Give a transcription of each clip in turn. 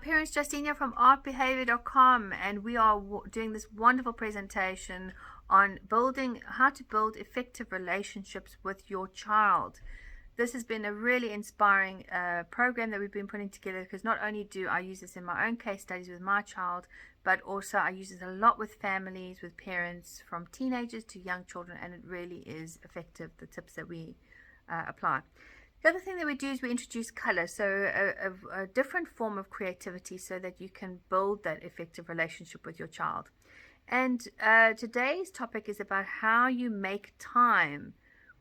parents, Justinia from artbehavior.com, and we are doing this wonderful presentation on how to build effective relationships with your child. This has been a really inspiring program that we've been putting together, because not only do I use this in my own case studies with my child, but also I use it a lot with families, with parents, from teenagers to young children, and it really is effective, the tips that we apply. The other thing that we do is we introduce color, so a different form of creativity, so that you can build that effective relationship with your child. And today's topic is about how you make time.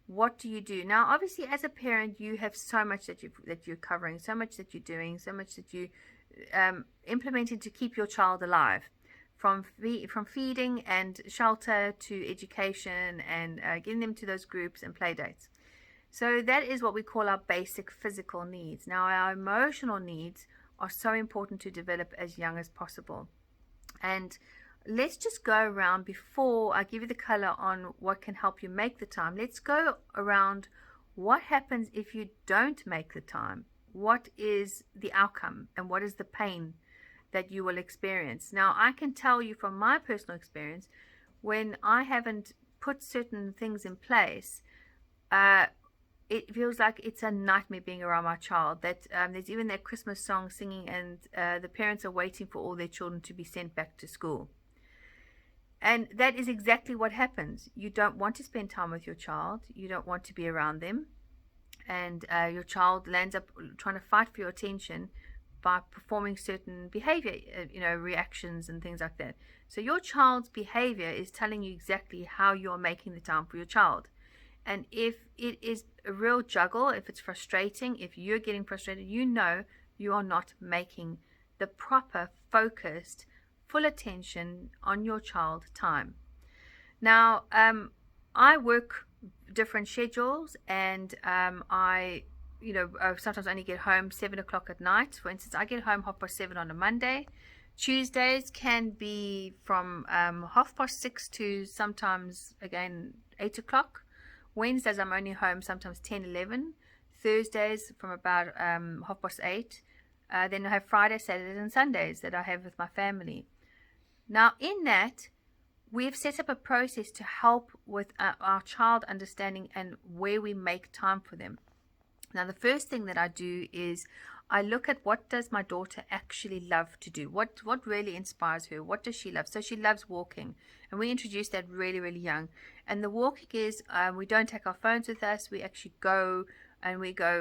What do you do? Now, obviously, as a parent, you have so much that you're covering, so much that you're doing, so much that you implementing to keep your child alive, from feeding and shelter to education and getting them to those groups and play dates. So that is what we call our basic physical needs. Now, our emotional needs are so important to develop as young as possible. And let's just go around, before I give you the color on what can help you make the time. Let's go around what happens if you don't make the time. What is the outcome, and what is the pain that you will experience? Now, I can tell you from my personal experience, when I haven't put certain things in place, it feels like it's a nightmare being around my child. That there's even that Christmas song singing, and the parents are waiting for all their children to be sent back to school. And that is exactly what happens. You don't want to spend time with your child. You don't want to be around them. And your child lands up trying to fight for your attention by performing certain behavior, reactions and things like that. So your child's behavior is telling you exactly how you're making the time for your child. And if it is a real juggle, if it's frustrating, if you're getting frustrated, you are not making the proper, focused, full attention on your child time. Now, I work different schedules, and I sometimes only get home 7 o'clock at night. For instance, I get home 7:30 on a Monday. Tuesdays can be from 6:30 to sometimes again 8 o'clock. Wednesdays I'm only home sometimes 10, 11. Thursdays from about 8:30. Then I have Fridays, Saturdays and Sundays that I have with my family. Now, in that, we've set up a process to help with our child understanding and where we make time for them. Now, the first thing that I do is I look at, what does my daughter actually love to do? What really inspires her? What does she love? So she loves walking, and we introduced that really, really young. And the walking is, we don't take our phones with us. We actually go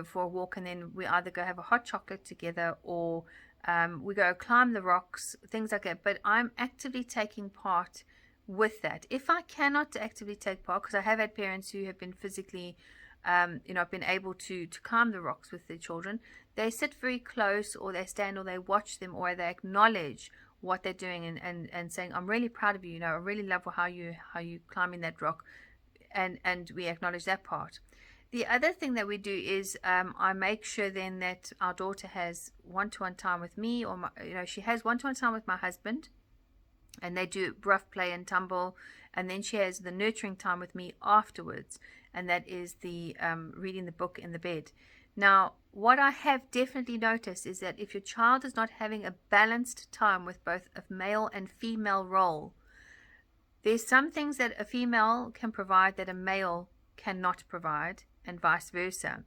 for a walk, and then we either go have a hot chocolate together, or we go climb the rocks, things like that. But I'm actively taking part with that. If I cannot actively take part, because I have had parents who have been physically been able to climb the rocks with their children, they sit very close, or they stand, or they watch them, or they acknowledge what they're doing, and saying, I'm really proud of you, I really love how you climbing that rock, and we acknowledge that part. The other thing that we do is I make sure then that our daughter has one-to-one time with me, or she has one-to-one time with my husband, and they do rough play and tumble, and then she has the nurturing time with me afterwards, and that is the reading the book in the bed. Now, what I have definitely noticed is that if your child is not having a balanced time with both a male and female role, there's some things that a female can provide that a male cannot provide, and vice versa.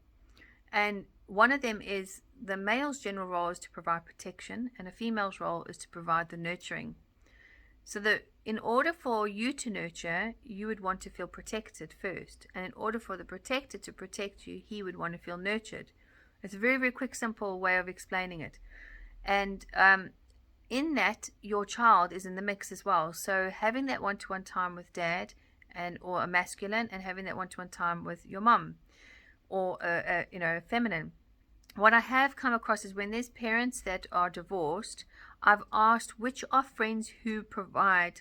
And one of them is, the male's general role is to provide protection, and a female's role is to provide the nurturing. So that in order for you to nurture, you would want to feel protected first. And in order for the protector to protect you, he would want to feel nurtured. It's a very, very quick, simple way of explaining it. And in that, your child is in the mix as well. So having that one-to-one time with dad, or a masculine, and having that one-to-one time with your mum, or a feminine. What I have come across is, when there's parents that are divorced, I've asked which are friends who provide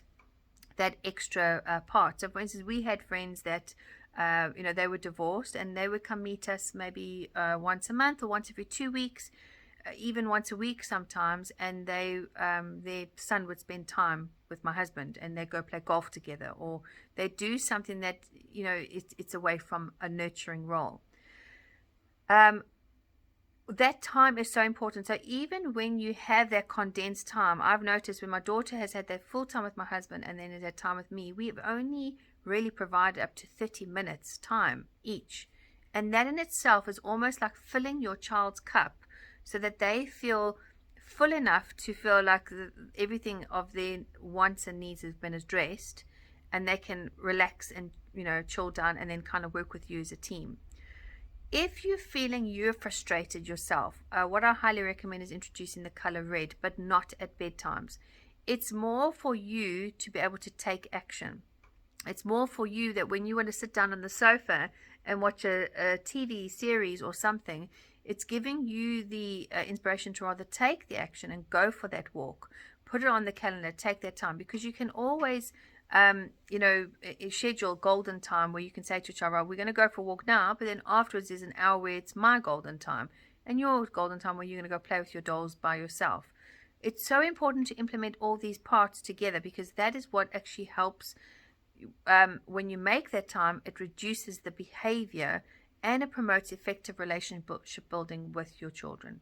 that extra part. So, for instance, we had friends that, they were divorced, and they would come meet us maybe once a month, or once every 2 weeks, even once a week sometimes, and their son would spend time with my husband, and they go play golf together, or they do something that it's away from a nurturing role. that time is so important. So even when you have that condensed time, I've noticed when my daughter has had that full time with my husband and then has had time with me, we've only really provided up to 30 minutes time each. And that in itself is almost like filling your child's cup so that they feel full enough to feel like everything of their wants and needs has been addressed, and they can relax and chill down and then kind of work with you as a team. If you're feeling you're frustrated yourself, what I highly recommend is introducing the color red, but not at bedtimes. It's more for you to be able to take action. It's more for you that when you want to sit down on the sofa and watch a TV series or something, it's giving you the inspiration to rather take the action and go for that walk. Put it on the calendar, take that time, because you can always schedule golden time where you can say to your child, right, we're going to go for a walk now, but then afterwards there's an hour where it's my golden time and your golden time where you're going to go play with your dolls by yourself. It's so important to implement all these parts together, because that is what actually helps. When you make that time, it reduces the behavior and it promotes effective relationship building with your children.